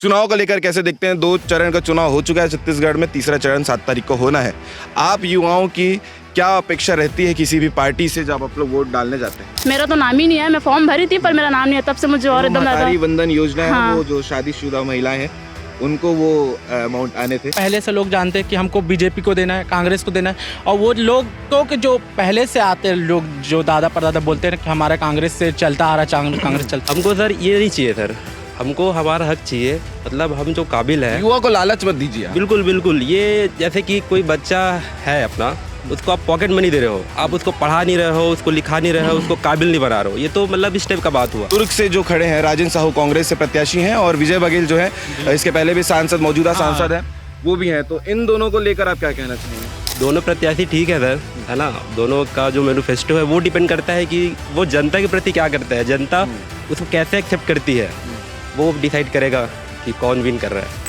चुनाव को लेकर कैसे देखते हैं? 2 चरण का चुनाव हो चुका है छत्तीसगढ़ में, तीसरा चरण 7 तारीख को होना है। आप युवाओं की क्या अपेक्षा रहती है किसी भी पार्टी से जब आप लोग वोट डालने जाते हैं? मेरा तो नाम ही नहीं है, मैं फॉर्म भरी थी पर मेरा नाम नहीं है, तब से मुझे और एकदम महतारी वंदन योजना है, हाँ। वो जो शादीशुदा महिलाएं हैं उनको वो अमाउंट आने थे। पहले से लोग जानते हैं कि हमको बीजेपी को देना है, कांग्रेस को देना है, और वो लोग तो कि जो पहले से आते हैं लोग, जो दादा परदादा बोलते हैं कि हमारा कांग्रेस से चलता आ रहा है, कांग्रेस चलता। हमको सर ये नहीं चाहिए सर, हमको हमारा हक चाहिए, मतलब हम जो काबिल है। युवा को लालच मत दीजिए आप। बिल्कुल बिल्कुल, ये जैसे कि कोई बच्चा है अपना, उसको आप पॉकेट मनी दे रहे हो, आप उसको पढ़ा नहीं रहे हो, उसको लिखा नहीं रहे हो, उसको काबिल नहीं बना रहे हो, ये तो मतलब इस टाइप का बात हुआ। दुर्ग से जो खड़े हैं राजेंद्र साहू कांग्रेस से प्रत्याशी हैं, और विजय बघेल जो है इसके पहले भी सांसद, मौजूदा सांसद है, वो भी हैं। तो इन दोनों को लेकर आप क्या कहना चाहेंगे? दोनों प्रत्याशी ठीक है सर, है ना। दोनों का जो मैनिफेस्टो है वो डिपेंड करता है कि वो जनता के प्रति क्या करता है, जनता उसको कैसे एक्सेप्ट करती है, वो डिसाइड करेगा कि कौन विन कर रहा है।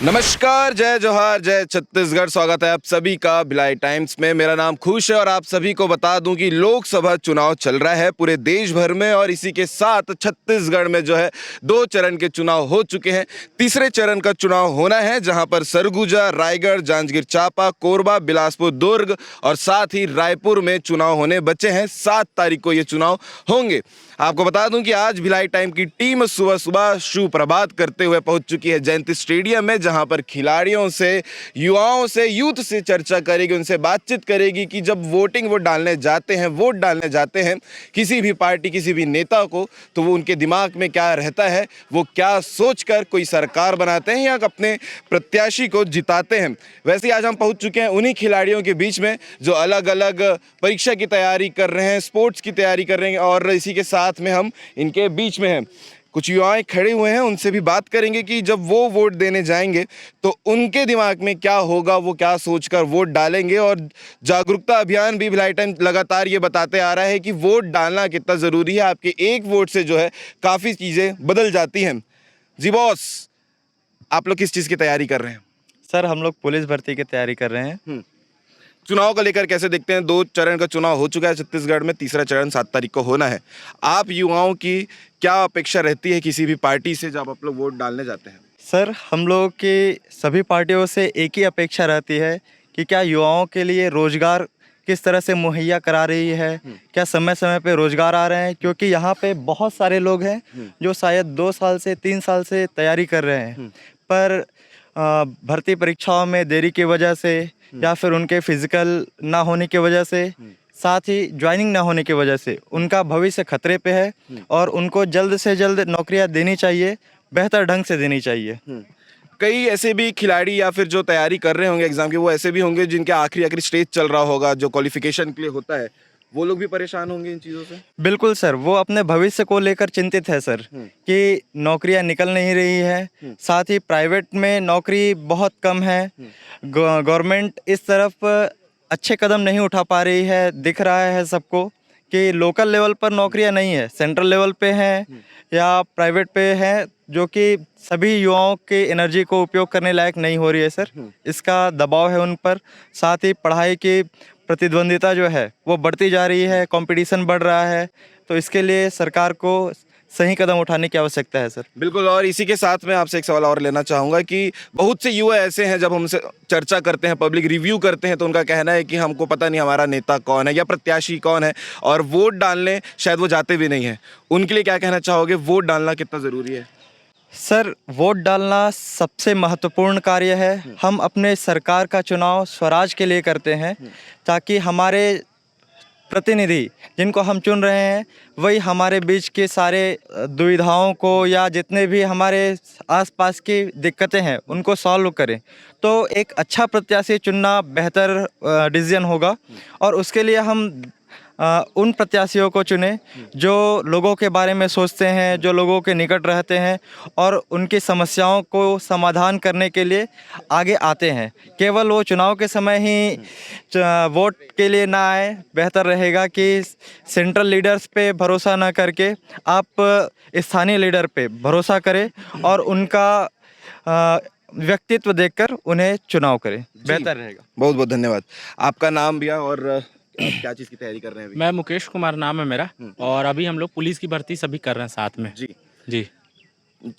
नमस्कार, जय जोहार, जय छत्तीसगढ़। स्वागत है आप सभी का भिलाई टाइम्स में। मेरा नाम खुश है और आप सभी को बता दूं कि लोकसभा चुनाव चल रहा है पूरे देश भर में, और इसी के साथ छत्तीसगढ़ में जो है 2 चरण के चुनाव हो चुके हैं। तीसरे चरण का चुनाव होना है, जहां पर सरगुजा, रायगढ़, जांजगीर चांपा, कोरबा, बिलासपुर, दुर्ग और साथ ही रायपुर में चुनाव होने बचे हैं। 7 तारीख को ये चुनाव होंगे। आपको बता दूं कि आज भिलाई टाइम की टीम सुबह सुबह सुप्रभात करते हुए पहुंच चुकी है जयंती स्टेडियम में, जहां पर खिलाड़ियों से, युवाओं से, यूथ से चर्चा करेगी, उनसे बातचीत करेगी कि जब वोट डालने जाते हैं किसी भी पार्टी, किसी भी नेता को, तो वो उनके दिमाग में क्या रहता है, वो क्या सोचकर कोई सरकार बनाते हैं या अपने प्रत्याशी को जिताते हैं। वैसे ही आज हम पहुंच चुके हैं उन्हीं खिलाड़ियों के बीच में जो अलग अलग परीक्षा की तैयारी कर रहे हैं, स्पोर्ट्स की तैयारी कर रहे हैं, और इसी के साथ में हम इनके बीच में हैं। कुछ युवाएं खड़े हुए हैं, उनसे भी बात करेंगे कि जब वो वोट देने जाएंगे तो उनके दिमाग में क्या होगा, वो क्या सोचकर वोट डालेंगे। और जागरूकता अभियान भी भिलाई टाइम लगातार ये बताते आ रहा है कि वोट डालना कितना ज़रूरी है। आपके एक वोट से जो है काफ़ी चीज़ें बदल जाती हैं। जी बॉस, आप लोग किस चीज़ की तैयारी कर रहे हैं? सर, हम लोग पुलिस भर्ती की तैयारी कर रहे हैं। चुनाव को लेकर कैसे देखते हैं? 2 चरण का चुनाव हो चुका है छत्तीसगढ़ में, तीसरा चरण 7 तारीख को होना है। आप युवाओं की क्या अपेक्षा रहती है किसी भी पार्टी से जब आप लोग वोट डालने जाते हैं? सर, हम लोग की सभी पार्टियों से एक ही अपेक्षा रहती है कि क्या युवाओं के लिए रोजगार किस तरह से मुहैया करा रही है, क्या समय समय पे रोजगार आ रहे हैं, क्योंकि यहाँ पे बहुत सारे लोग हैं जो शायद 2 साल से 3 साल से तैयारी कर रहे हैं, पर भर्ती परीक्षाओं में देरी की वजह से या फिर उनके फिजिकल ना होने की वजह से, साथ ही ज्वाइनिंग ना होने की वजह से उनका भविष्य खतरे पे है, और उनको जल्द से जल्द नौकरियां देनी चाहिए, बेहतर ढंग से देनी चाहिए। कई ऐसे भी खिलाड़ी या फिर जो तैयारी कर रहे होंगे एग्जाम की, वो ऐसे भी होंगे जिनके आखिरी स्टेज चल रहा होगा, जो क्वालिफिकेशन के लिए होता है, वो लोग भी परेशान होंगे इन चीज़ों से। बिल्कुल सर, वो अपने भविष्य को लेकर चिंतित है सर, कि नौकरियां निकल नहीं रही है, साथ ही प्राइवेट में नौकरी बहुत कम है, गवर्नमेंट इस तरफ अच्छे कदम नहीं उठा पा रही है। दिख रहा है सबको कि लोकल लेवल पर नौकरियां नहीं है, सेंट्रल लेवल पे हैं या प्राइवेट पे हैं, जो कि सभी युवाओं के एनर्जी को उपयोग करने लायक नहीं हो रही है सर। इसका दबाव है उन पर, साथ ही पढ़ाई की प्रतिद्वंदिता जो है वो बढ़ती जा रही है, कंपटीशन बढ़ रहा है, तो इसके लिए सरकार को सही कदम उठाने की आवश्यकता है सर। बिल्कुल, और इसी के साथ में आपसे एक सवाल और लेना चाहूँगा कि बहुत से युवा ऐसे हैं, जब हमसे चर्चा करते हैं, पब्लिक रिव्यू करते हैं, तो उनका कहना है कि हमको पता नहीं हमारा नेता कौन है या प्रत्याशी कौन है, और वोट डालने शायद वो जाते भी नहीं हैं। उनके लिए क्या कहना चाहोगे? वोट डालना कितना ज़रूरी है? सर, वोट डालना सबसे महत्वपूर्ण कार्य है। हम अपने सरकार का चुनाव स्वराज के लिए करते हैं, ताकि हमारे प्रतिनिधि जिनको हम चुन रहे हैं वही हमारे बीच के सारे दुविधाओं को या जितने भी हमारे आसपास की दिक्कतें हैं उनको सॉल्व करें। तो एक अच्छा प्रत्याशी चुनना बेहतर डिसीजन होगा, और उसके लिए हम उन प्रत्याशियों को चुने जो लोगों के बारे में सोचते हैं, जो लोगों के निकट रहते हैं और उनकी समस्याओं को समाधान करने के लिए आगे आते हैं। केवल वो चुनाव के समय ही वोट के लिए ना आए। बेहतर रहेगा कि सेंट्रल लीडर्स पे भरोसा ना करके आप स्थानीय लीडर पे भरोसा करें और उनका व्यक्तित्व देखकर उन्हें चुनाव करें, बेहतर रहेगा। बहुत बहुत धन्यवाद। आपका नाम भैया और आप क्या चीज़ की तैयारी कर रहे हैं अभी? मैं मुकेश कुमार नाम है मेरा, और अभी हम लोग पुलिस की भर्ती सभी कर रहे हैं साथ में। जी। जी।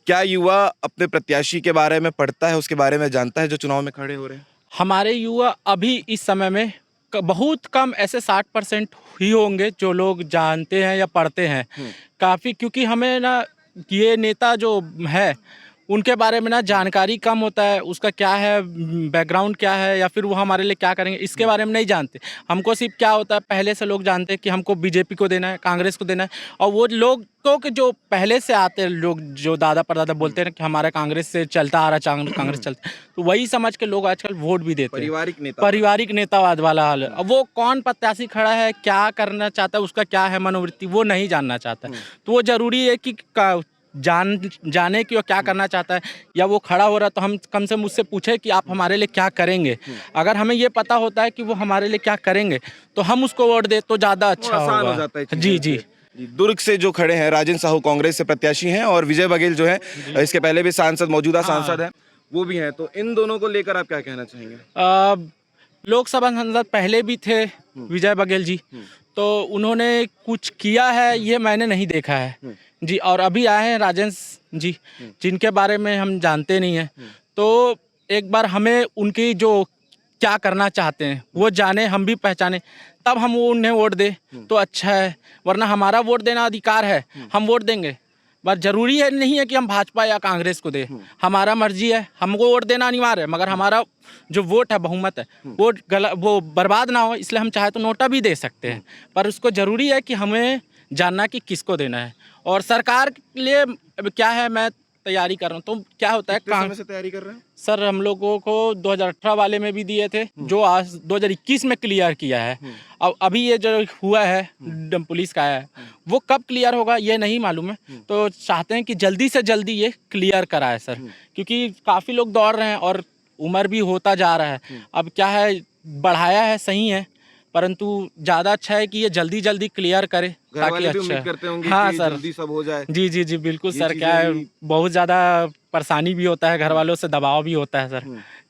क्या युवा अपने प्रत्याशी के बारे में पढ़ता है, उसके बारे में जानता है जो चुनाव में खड़े हो रहे हैं? हमारे युवा अभी इस समय में बहुत कम, ऐसे 60% ही होंगे जो लोग जानते हैं या पढ़ते हैं काफ़ी, क्योंकि हमें ना ये नेता जो है उनके बारे में ना जानकारी कम होता है, उसका क्या है बैकग्राउंड क्या है या फिर वो हमारे लिए क्या करेंगे इसके बारे में नहीं जानते। हमको सिर्फ क्या होता है, पहले से लोग जानते हैं कि हमको बीजेपी को देना है, कांग्रेस को देना है, और वो लोग तो कि जो पहले से आते हैं लोग, जो दादा परदादा बोलते हैं कि हमारा कांग्रेस से चलता आ रहा, कांग्रेस चलता, तो वही समझ के लोग आजकल वोट भी देते हैं। पारिवारिक नेतावाद वाला हाल है। अब वो कौन प्रत्याशी खड़ा है, क्या करना चाहता है, उसका क्या है मनोवृत्ति, वो नहीं जानना चाहता। तो वो जरूरी है कि जाने कि वो क्या करना चाहता है, या वो खड़ा हो रहा है तो हम कम से मुझसे पूछे कि आप हमारे लिए क्या करेंगे। अगर हमें ये पता होता है कि वो हमारे लिए क्या करेंगे तो हम उसको वोट दे तो ज़्यादा अच्छा आसान होगा। हो जाता है चीज़ें। जी जी। दुर्ग से जो खड़े हैं राजेंद्र साहू कांग्रेस से प्रत्याशी हैं, और विजय बघेल जो है इसके पहले भी मौजूदा सांसद हैं, वो भी हैं। तो इन दोनों को लेकर आप क्या कहना चाहेंगे? लोकसभा सांसद पहले भी थे विजय बघेल जी, तो उन्होंने कुछ किया है ये मैंने नहीं देखा है जी। और अभी आए हैं राजेंद्र जी, जिनके बारे में हम जानते नहीं हैं, तो एक बार हमें उनकी जो क्या करना चाहते हैं वो जाने, हम भी पहचाने, तब हम वो उन्हें वोट दे तो अच्छा है। वरना हमारा वोट देना अधिकार है, हम वोट देंगे, बस जरूरी है नहीं है कि हम भाजपा या कांग्रेस को दें, हमारा मर्जी है, हमको वोट देना अनिवार्य है, मगर हमारा जो वोट है, बहुमत है, वो बर्बाद ना हो, इसलिए हम चाहे तो नोटा भी दे सकते हैं, पर उसको ज़रूरी है कि हमें जानना कि किसको देना है। और सरकार के लिए क्या है, मैं तैयारी कर रहा हूँ, तो क्या होता है कितने समय से तैयारी कर रहे हैं? सर हम लोगों को 2018 वाले में भी दिए थे, जो आज 2021 में क्लियर किया है। अब अभी ये जो हुआ है पुलिस का है, वो कब क्लियर होगा ये नहीं मालूम है, तो चाहते हैं कि जल्दी से जल्दी ये क्लियर कराए सर, क्योंकि काफ़ी लोग दौड़ रहे हैं और उम्र भी होता जा रहा है। अब क्या है, बढ़ाया है सही है, परंतु ज़्यादा अच्छा है कि ये जल्दी जल्दी क्लियर करे ताकि अच्छा करते होंगे हाँ कि सर, जल्दी सब हो जाए। जी जी जी बिल्कुल सर। क्या है, बहुत ज़्यादा परेशानी भी होता है, घर वालों से दबाव भी होता है सर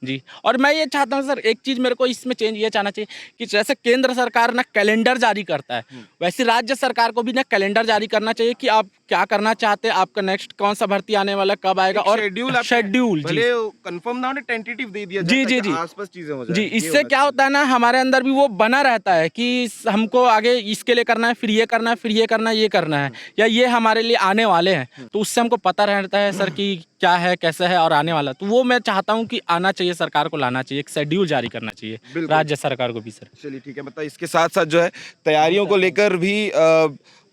जी। और मैं ये चाहता हूँ सर, एक चीज़ मेरे को इसमें चेंज ये चाहना चाहिए कि जैसे केंद्र सरकार ना कैलेंडर जारी करता है, वैसे राज्य सरकार को भी ना कैलेंडर जारी करना चाहिए कि आप क्या करना चाहते हैं, आपका नेक्स्ट कौन सा भर्ती आने वाला, कब आएगा, और शेड्यूल जी कंफर्म ना होने, टेंटेटिव दे दिया जी जी जी आसपास चीजें हो जाए जी। इससे क्या होता है ना, हमारे अंदर भी वो बना रहता है कि हमको आगे इसके लिए करना है, फिर ये करना है, फिर ये करना है, ये करना है, या ये हमारे लिए आने वाले हैं, तो उससे हमको पता रहता है सर कि क्या है, कैसा है और आने वाला। तो वो मैं चाहता हूँ कि आना चाहिए, सरकार को लाना चाहिए, एक शेड्यूल जारी करना चाहिए राज्य सरकार को भी सर। चलिए ठीक है। मतलब इसके साथ साथ जो है तैयारियों को लेकर भी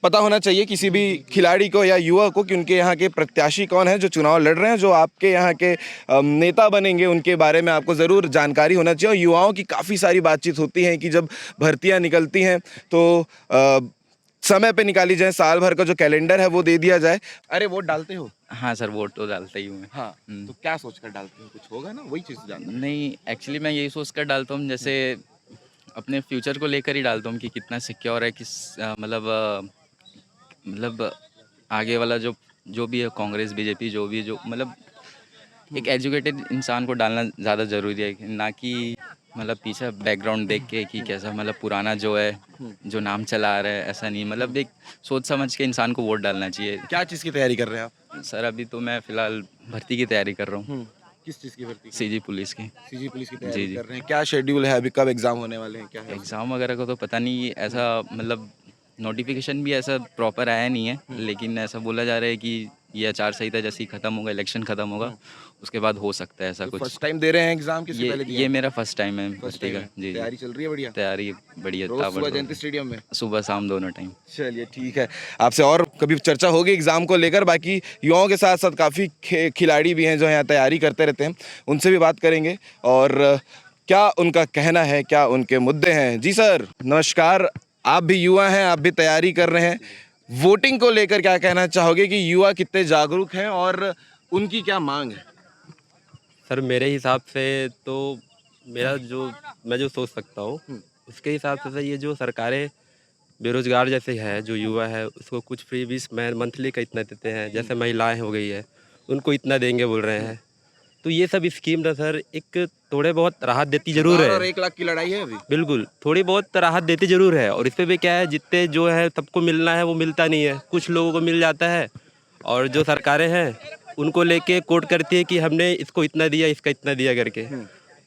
पता होना चाहिए किसी भी खिलाड़ी को या युवा को कि उनके यहाँ के प्रत्याशी कौन है जो चुनाव लड़ रहे हैं, जो आपके यहाँ के नेता बनेंगे, उनके बारे में आपको ज़रूर जानकारी होना चाहिए। और युवाओं की काफ़ी सारी बातचीत होती है कि जब भर्तियाँ निकलती हैं तो समय पे निकाली जाए, साल भर का जो कैलेंडर है वो दे दिया जाए। अरे वोट डालते हो? हाँ सर, वोट तो डालता ही हूँ मैं। हाँ, तो क्या सोच कर डालते हो? कुछ होगा ना, वही चीज़ जानना। नहीं, एक्चुअली मैं यही सोच कर डालता हूँ, जैसे अपने फ्यूचर को लेकर ही डालता हूँ कि कितना सिक्योर है, किस मतलब आगे वाला जो भी है, कांग्रेस बीजेपी जो भी, जो मतलब एक एजुकेटेड इंसान को डालना ज़्यादा ज़रूरी है, ना कि मतलब पीछे बैकग्राउंड देख के कि कैसा, मतलब पुराना जो है, जो नाम चला आ रहा है, ऐसा नहीं। मतलब एक सोच समझ के इंसान को वोट डालना चाहिए। क्या चीज़ की तैयारी कर रहे हैं आप? सर अभी तो मैं फ़िलहाल भर्ती की तैयारी कर रहा हूँ, किस चीज़ की भर्ती? सीजी पुलिस की। सीजी पुलिस की तैयारी जी, जी। कर रहे हैं। क्या शेड्यूल है अभी, कब एग्जाम होने वाले हैं, क्या है? एग्ज़ाम वगैरह को तो पता नहीं, ऐसा मतलब नोटिफिकेशन भी ऐसा प्रॉपर आया नहीं है, लेकिन ऐसा बोला जा रहा है कि ये आचार संहिता जैसे ही ख़त्म होगा, इलेक्शन ख़त्म होगा, उसके बाद हो सकता है ऐसा कुछ। फर्स्ट टाइम दे रहे हैं एग्जाम, किससे पहले दिया? ये मेरा फर्स्ट टाइम है फर्स्ट भर्ती का। टाइम है। जी, तैयारी चल रही है बढ़िया? तैयारी बढ़िया, रोज सुबह जयंती स्टेडियम में? सुबह शाम दोनों टाइम। चलिए ठीक है, आपसे और कभी चर्चा होगी एग्जाम को लेकर। बाकी युवाओं के साथ साथ काफ़ी खिलाड़ी भी हैं जो यहाँ तैयारी करते रहते हैं, उनसे भी बात करेंगे और क्या उनका कहना है, क्या उनके मुद्दे हैं। जी सर नमस्कार, आप भी युवा हैं, आप भी तैयारी कर रहे हैं, वोटिंग को लेकर क्या कहना चाहोगे कि युवा कितने जागरूक हैं और उनकी क्या मांग है? सर मेरे हिसाब से तो मैं जो सोच सकता हूँ उसके हिसाब से सर ये जो सरकारें बेरोजगार जैसे है जो युवा है उसको कुछ फ्री बीस मंथली का इतना देते हैं, जैसे महिलाएं हो गई है उनको इतना देंगे बोल रहे हैं। तो ये सब स्कीम ना सर एक थोड़े बहुत राहत देती जरूर और है। 1 लाख की लड़ाई है अभी। बिल्कुल थोड़ी बहुत राहत देती जरूर है, और इसमें भी क्या है जितने जो है सबको मिलना है वो मिलता नहीं है, कुछ लोगों को मिल जाता है। और जो सरकारें हैं उनको लेके कोट करती है कि हमने इसको इतना दिया इसका इतना दिया करके।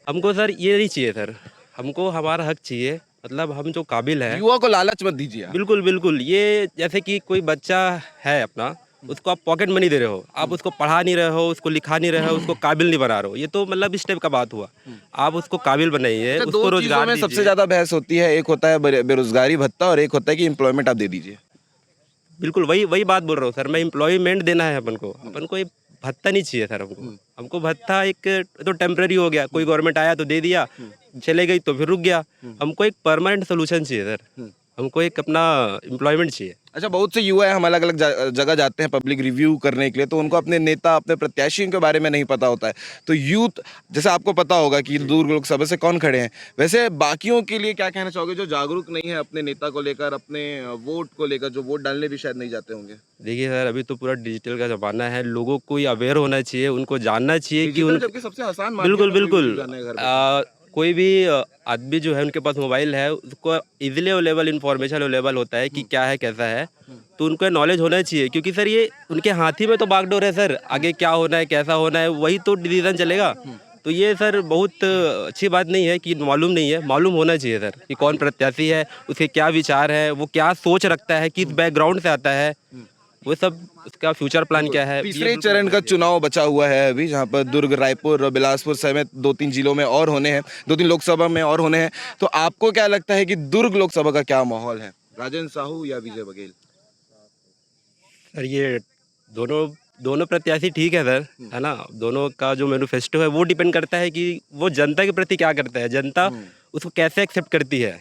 हमको सर ये नहीं चाहिए सर, हमको हमारा हक चाहिए, मतलब हम जो काबिल है। युवा को लालच मत दीजिए आप। बिल्कुल बिल्कुल, ये जैसे कि कोई बच्चा है अपना, उसको आप पॉकेट मनी दे रहे हो, आप उसको पढ़ा नहीं रहे हो, उसको लिखा नहीं रहे हो, उसको काबिल नहीं बना रहे हो, ये तो मतलब इस टाइप का बात हुआ। आप उसको काबिल बनाइए, अच्छा, उसको दो चीजों रोजगार में सबसे दीजिए। ज्यादा बहस होती है, एक होता है बेरोजगारी भत्ता और एक होता है कि एम्प्लॉयमेंट आप दे दीजिए। बिल्कुल वही वही बात बोल रहा हूँ सर, मैं एम्प्लॉयमेंट देना है अपन को ये भत्ता नहीं चाहिए सर हमको भत्ता एक तो टेम्पररी हो गया, कोई गवर्नमेंट आया तो दे दिया, चले गई तो फिर रुक गया। हमको एक परमानेंट सोल्यूशन चाहिए सर, हमको एक अपना एम्प्लॉयमेंट चाहिए। अच्छा, बहुत से युवा हैं, हम अलग अलग जगह जाते हैं पब्लिक रिव्यू करने के लिए, तो उनको अपने नेता अपने प्रत्याशियों के बारे में नहीं पता होता है। तो यूथ, जैसे आपको पता होगा कि दुर्ग लोकसभा से कौन खड़े हैं, वैसे बाकियों के लिए क्या कहना चाहोगे जो जागरूक नहीं है अपने नेता को लेकर, अपने वोट को लेकर, जो वोट डालने भी शायद नहीं जाते होंगे? देखिए सर अभी तो पूरा डिजिटल का ज़माना है, लोगों को अवेयर होना चाहिए, उनको जानना चाहिए कि डिजिटल उन जबकि सबसे आसान माध्यम बिल्कुल है कोई बिल्कुल भी जाने का घर बैठे। कोई भी आदमी जो है उनके पास मोबाइल है, उसको इजीली अवेलेबल इन्फॉर्मेशन अवेलेबल होता है कि क्या है कैसा है, तो उनको नॉलेज होना चाहिए। क्योंकि सर ये उनके हाथ ही में तो बागडोर है सर, आगे क्या होना है कैसा होना है वही तो डिसीजन चलेगा। तो ये सर बहुत अच्छी बात नहीं है कि मालूम नहीं है, मालूम होना चाहिए सर कि कौन प्रत्याशी है, उसके क्या विचार है, वो क्या सोच रखता है, किस बैकग्राउंड से आता है, वो सब उसका फ्यूचर प्लान क्या है। तीसरे चरण का चुनाव बचा हुआ है अभी, जहां पर दुर्ग, रायपुर और बिलासपुर समेत 2-3 जिलों में और होने हैं, 2-3 लोकसभा में और होने हैं। तो आपको क्या लगता है कि दुर्ग लोकसभा का क्या माहौल है, राजेंद्र साहू या विजय बघेल? सर ये दोनों प्रत्याशी ठीक है सर, है ना। दोनों का जो मैनिफेस्टो है वो डिपेंड करता है कि वो जनता के प्रति क्या करता है, जनता उसको कैसे एक्सेप्ट करती है,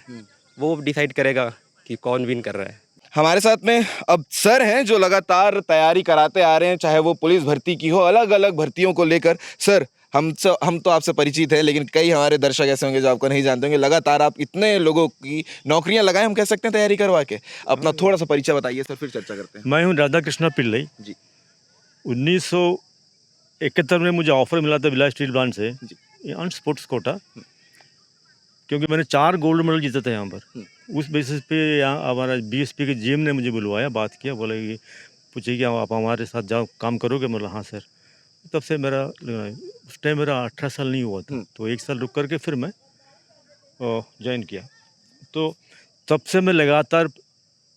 वो डिसाइड करेगा कि कौन विन कर रहा है। हमारे साथ में अब सर हैं जो लगातार तैयारी कराते आ रहे हैं, चाहे वो पुलिस भर्ती की हो, अलग अलग भर्तियों को लेकर। सर, हम तो आपसे परिचित हैं, लेकिन कई हमारे दर्शक ऐसे होंगे जो आपको नहीं जानते होंगे। लगातार आप इतने लोगों की नौकरियां लगाए, हम कह सकते हैं तैयारी करवा के। अपना थोड़ा सा परिचय बताइए सर, फिर चर्चा करते हैं। मैं हूं राधा कृष्णा पिल्लई जी। 1971 में मुझे ऑफर मिला था विलास स्टील प्लांट से, ऑन स्पोर्ट्स कोटा, क्योंकि मैंने 4 गोल्ड मेडल जीते थे यहाँ पर। उस बेसिस पे यहाँ हमारा बीएसपी के जीएम ने मुझे बुलवाया, बात किया, बोला कि पूछे कि आप हमारे साथ जाओ काम करोगे। बोला हाँ सर। तब से मेरा उस टाइम मेरा 18 साल नहीं हुआ था, तो 1 साल रुक करके फिर मैं ज्वाइन किया। तो तब से मैं लगातार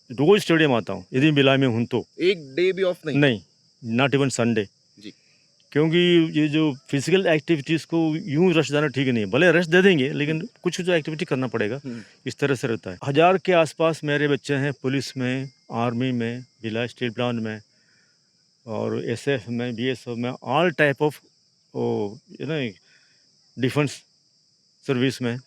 रोज स्टेडियम आता हूँ, यदि बिला में हूँ तो। एक डे भी ऑफ नहीं? नहीं, नॉट इवन संडे। जी। क्योंकि ये जो फिजिकल एक्टिविटीज़ को यूं रश देना ठीक नहीं है, भले रश दे देंगे लेकिन कुछ जो एक्टिविटी करना पड़ेगा, इस तरह से रहता है। 1000 के आसपास मेरे बच्चे हैं पुलिस में, आर्मी में, बिला स्टील प्लांट में और एसएफ में, बीएसएफ में, all type of defence service में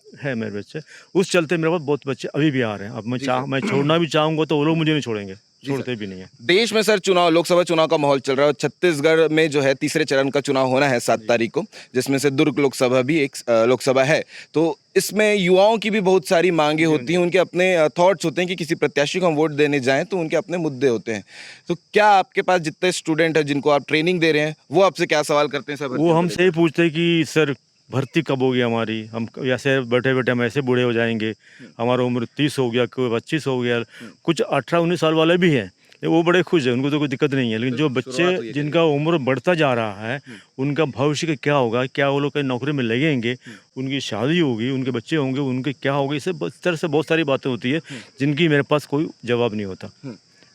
है मेरे बच्चे। उस चलते मेरे पास बहुत बच्चे अभी भी आ रहे हैं। अब मैं छोड़ना भी चाहूँगा तो वो लोग मुझे नहीं छोड़ेंगे, छोड़ते भी नहीं है। देश में सर चुनाव, लोकसभा चुनाव का माहौल चल रहा है। छत्तीसगढ़ में जो है तीसरे चरण का चुनाव होना है 7 तारीख को, जिसमें से दुर्ग लोकसभा भी एक लोकसभा है। तो इसमें युवाओं की भी बहुत सारी मांगे होती हैं, उनके अपने थॉट्स होते हैं कि किसी प्रत्याशी को हम वोट देने जाएं तो उनके अपने मुद्दे होते हैं। तो क्या आपके पास जितने स्टूडेंट हैं जिनको आप ट्रेनिंग दे रहे हैं, वो आपसे क्या सवाल करते हैं सर? वो हमसे ही पूछते हैं कि सर भर्ती कब होगी हमारी, हम ऐसे बैठे बैठे हम ऐसे बूढ़े हो जाएंगे, हमारा उम्र 30 हो गया, कोई 25 हो गया, कुछ 18-19 साल वाले भी हैं, वो बड़े खुश हैं, उनको तो कोई दिक्कत नहीं है। लेकिन जो बच्चे जिनका उम्र बढ़ता जा रहा है, उनका भविष्य का क्या होगा, क्या वो लोग कहीं नौकरी में लगेंगे, उनकी शादी होगी, उनके बच्चे होंगे, उनके क्या होगा, इस तरह से बहुत सारी बातें होती है जिनकी मेरे पास कोई जवाब नहीं होता।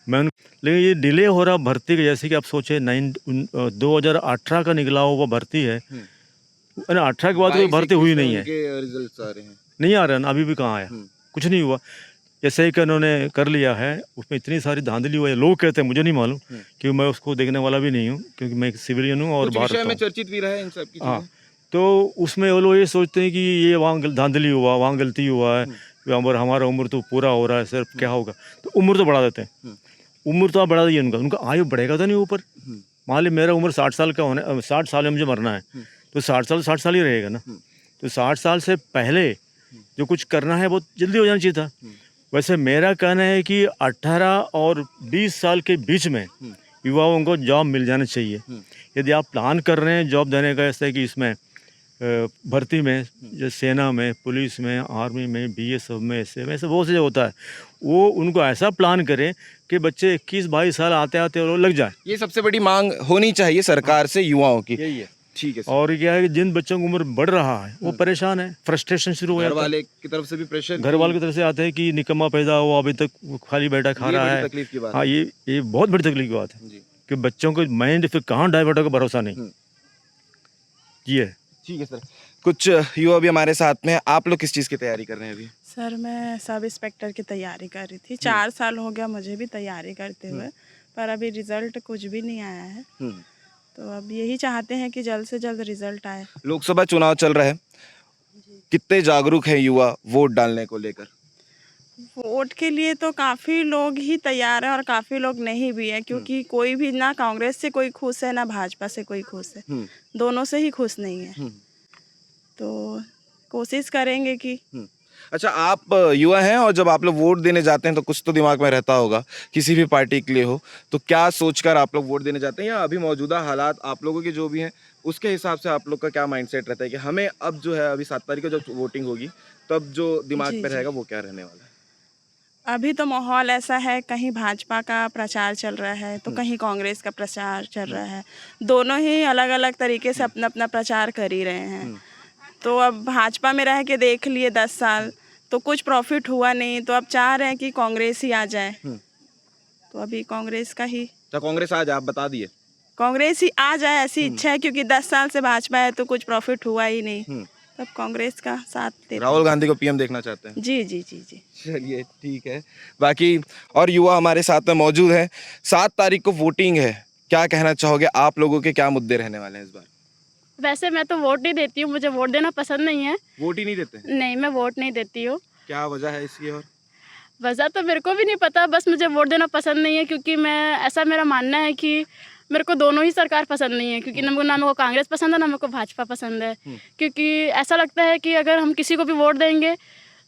लेकिन ये डिले हो रहा भर्ती का, जैसे कि आप सोचे 2018 का निकला हुआ भर्ती है, 18 के बाद कोई भर्ती हुई नहीं है, रिजल्ट्स आ रहे हैं, नहीं आ रहा ना, अभी भी कहाँ आया, कुछ नहीं हुआ। ऐसे ही कि उन्होंने कर लिया है, उसमें इतनी सारी धांधली हुई है, लोग कहते हैं, मुझे नहीं मालूम क्योंकि मैं उसको देखने वाला भी नहीं हूँ, क्योंकि मैं एक सिविलियन हूँ और बाहर विषय में चर्चित भी रहा है इन सब की। हाँ, तो उसमें वो लोग ये सोचते हैं कि ये वहाँ धांधली हुआ, वहाँ गलती हुआ है, हमारा उम्र तो पूरा हो रहा है सर, क्या होगा, तो उम्र तो बढ़ा देते हैं। उम्र तो आप बढ़ा दीजिए उनका, उनका आयु बढ़ेगा तो नहीं ऊपर। मान ली मेरा उम्र 60 साल का होने 60 साल में मुझे मरना है, तो 60 साल ही रहेगा ना। तो 60 साल से पहले जो कुछ करना है बहुत जल्दी हो जाना चाहिए था। वैसे मेरा कहना है कि 18 और 20 साल के बीच में युवाओं को जॉब मिल जाना चाहिए। यदि आप प्लान कर रहे हैं जॉब देने का, ऐसा है कि इसमें भर्ती में, जैसे सेना में, पुलिस में, आर्मी में, बीएसएफ में, ऐसे में, ऐसे बहुत से होता है, वो उनको ऐसा प्लान करें कि बच्चे 21-22 साल आते आते और लग जाए। ये सबसे बड़ी मांग होनी चाहिए सरकार से युवाओं की। यही है। ठीक है सर। और क्या है कि जिन बच्चों की उम्र बढ़ रहा है वो परेशान है, फ्रस्ट्रेशन शुरू हो घर जाता है। वाले की तरफ से भी प्रेशर, घर वालों की तरफ से आते हैं कि निकम्मा पैदा हुआ, अभी तक वो खाली बैठा खा रहा है। तकलीफ की बात हाँ, ये बहुत बड़ी तकलीफ की बात है जी। कि बच्चों को माइंड फिर कहाँ डाइवर्ट होगा भरोसा नहीं। ये है। ठीक है सर। कुछ युवा भी हमारे साथ में हैं। आप लोग किस चीज़ की तैयारी कर रहे हैं अभी? सर मैं सब इंस्पेक्टर की तैयारी कर रही थी। 4 साल हो गया मुझे भी तैयारी करते हुए, पर अभी रिजल्ट कुछ भी नहीं आया है। तो अब यही चाहते हैं कि जल्द से जल्द रिजल्ट आए। लोकसभा चुनाव चल रहा है, कितने जागरूक हैं युवा वोट डालने को लेकर? वोट के लिए तो काफ़ी लोग ही तैयार हैं और काफ़ी लोग नहीं भी है, क्योंकि कोई भी ना कांग्रेस से कोई खुश है ना भाजपा से कोई खुश है, दोनों से ही खुश नहीं है। तो कोशिश करेंगे कि अच्छा, आप युवा हैं और जब आप लोग वोट देने जाते हैं तो कुछ तो दिमाग में रहता होगा, किसी भी पार्टी के लिए हो, तो क्या सोचकर आप लोग वोट देने जाते हैं, या अभी मौजूदा हालात आप लोगों के जो भी हैं उसके हिसाब से आप लोग का क्या माइंडसेट रहता है कि हमें अब जो है, अभी 7 तारीख को जब वोटिंग होगी तब जो दिमाग जी, पे जी। रहेगा वो क्या रहने वाला है? अभी तो माहौल ऐसा है, कहीं भाजपा का प्रचार चल रहा है तो कहीं कांग्रेस का प्रचार चल रहा है। दोनों ही अलग अलग तरीके से अपना अपना प्रचार कर ही रहे हैं। तो अब भाजपा में रह के देख लिए 10 साल तो कुछ प्रॉफिट हुआ नहीं, तो अब चाह रहे हैं कि कांग्रेस ही आ जाए। तो अभी कांग्रेस का ही, तो कांग्रेस आज आप बता दिए। कांग्रेस ही आ जाए ऐसी इच्छा है, क्योंकि 10 साल से भाजपा है तो कुछ प्रॉफिट हुआ ही नहीं। तब कांग्रेस का साथ देते। राहुल गांधी को पीएम देखना चाहते हैं? जी जी जी जी। चलिए ठीक है। बाकी और युवा हमारे साथ में मौजूद हैं। 7 तारीख को वोटिंग है, क्या कहना चाहोगे? आप लोगों के क्या मुद्दे रहने वाले हैं इस बार? वैसे मैं तो वोट नहीं देती हूँ, मुझे वोट देना पसंद नहीं है। वोट ही नहीं देते हैं? नहीं, मैं वोट नहीं देती हूँ। क्या वजह है इसकी? और वजह तो मेरे को भी नहीं पता, बस मुझे वोट देना पसंद नहीं है, क्योंकि ऐसा मेरा मानना है कि मेरे को दोनों ही सरकार पसंद नहीं है, क्योंकि ना मेरे को कांग्रेस पसंद है ना मेरे को भाजपा पसंद है। क्योंकि ऐसा लगता है कि अगर हम किसी को भी वोट देंगे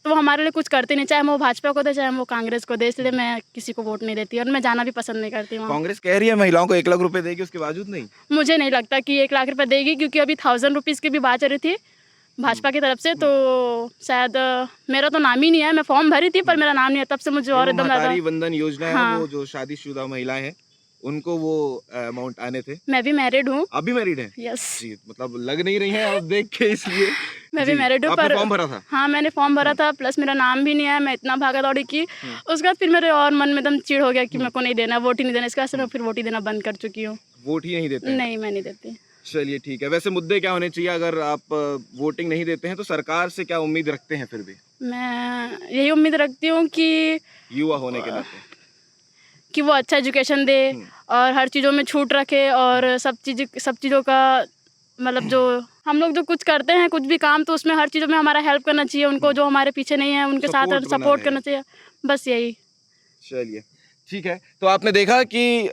तो वो हमारे लिए कुछ करते नहीं, चाहे वो भाजपा को दे चाहे वो कांग्रेस को दे, इसलिए मैं किसी को वोट नहीं देती और मैं जाना भी पसंद नहीं करती वहाँ। कांग्रेस कह रही है महिलाओं को 1 लाख रुपए देगी, उसके बावजूद नहीं? मुझे नहीं लगता कि 1 लाख रुपए देगी, क्योंकि अभी 1000 रुपीज़ की भी बात चल रही थी भाजपा की तरफ से, तो शायद मेरा तो नाम ही नहीं है। मैं फॉर्म भरी थी पर मेरा नाम नहीं है, तब से मुझे और एकदम ज़्यादा। महतारी वंदन योजना है, हाँ। वो जो शादीशुदा महिलाएं हैं उनको वो अमाउंट आने थे। मैं भी मैरिड हूँ। अभी मैरिड हैं? यस, जी, मतलब लग नहीं रही हैं आप देख के, इसलिए। मैं भी जी, मैरिड हूँ। आपने पर फॉर्म भरा था? हाँ, मैंने फॉर्म भरा था, प्लस मेरा नाम भी नहीं है। मैं इतना भागा दौड़ी की, उसके बाद फिर मेरे और मन में एकदम चिढ़ हो गया कि मेरे को नहीं देना, वोट ही नहीं देना। इसके बाद से मैं फिर वोट ही देना बंद कर चुकी हूँ। वोट ही नहीं देते हैं? नहीं, मैं नहीं देती। चलिए ठीक है। वैसे मुद्दे क्या होने चाहिए अगर आप वोटिंग नहीं देते हैं तो सरकार से क्या उम्मीद रखते हैं? फिर भी मैं यही उम्मीद रखती हूँ कि युवा होने के नाते वो अच्छा एजुकेशन दे और हर चीज़ों में छूट रखे, और सब चीज़ों का मतलब जो हम लोग जो कुछ करते हैं कुछ भी काम, तो उसमें हर चीज़ों में हमारा हेल्प करना चाहिए। उनको जो हमारे पीछे नहीं है उनके साथ सपोर्ट करना चाहिए, बस यही। चलिए ठीक है। तो आपने देखा कि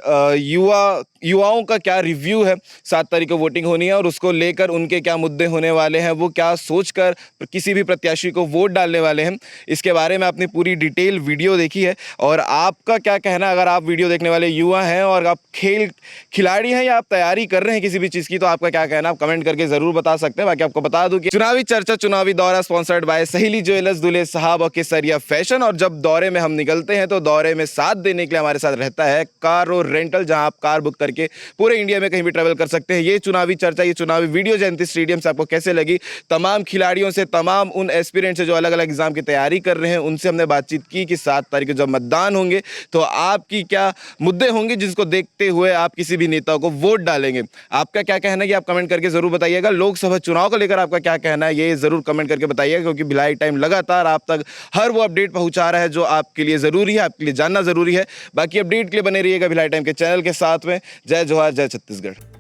युवाओं का क्या रिव्यू है। 7 तारीख को वोटिंग होनी है और उसको लेकर उनके क्या मुद्दे होने वाले हैं, वो क्या सोचकर किसी भी प्रत्याशी को वोट डालने वाले हैं, इसके बारे में आपने पूरी डिटेल वीडियो देखी है। और आपका क्या कहना, अगर आप वीडियो देखने वाले युवा हैं और आप खिलाड़ी हैं या आप तैयारी कर रहे हैं किसी भी चीज़ की, तो आपका क्या कहना आप कमेंट करके ज़रूर बता सकते हैं। बाकी आपको बता दूं कि चुनावी चर्चा चुनावी दौरा स्पॉन्सर्ड बाय सहेली ज्वेलर्स, दुल्हे साहब और केसरिया फैशन। और जब दौरे में हम निकलते हैं तो दौरे में साथ देने के लिए हमारे साथ रहता है कार और रेंटल, जहां आप कार बुक करके पूरे इंडिया में कहीं भी ट्रैवल कर सकते हैं। ये चुनावी चर्चा, ये चुनावी वीडियो जयंती स्टेडियम से आपको कैसे लगी? तमाम खिलाड़ियों से, तमाम उन एस्पिरेंट से जो अलग अलग एग्जाम की तैयारी कर रहे हैं, उनसे हमने बातचीत की कि 7 तारीख को जब मतदान होंगे तो आपकी क्या मुद्दे होंगे जिसको देखते हुए आप किसी भी नेता को वोट डालेंगे। आपका क्या कहना है ये आप कमेंट करके जरूर बताइएगा। लोकसभा चुनाव को लेकर आपका क्या कहना है ये जरूर कमेंट करके बताइएगा, क्योंकि भिलाई टाइम लगातार आप तक हर वो अपडेट पहुंचा रहा है जो आपके लिए जरूरी है, आपके लिए जानना जरूरी है। बाकी अपडेट के लिए बने रहिएगा भिलाई टाइम के चैनल के साथ में। जय जोहार, जय छत्तीसगढ़।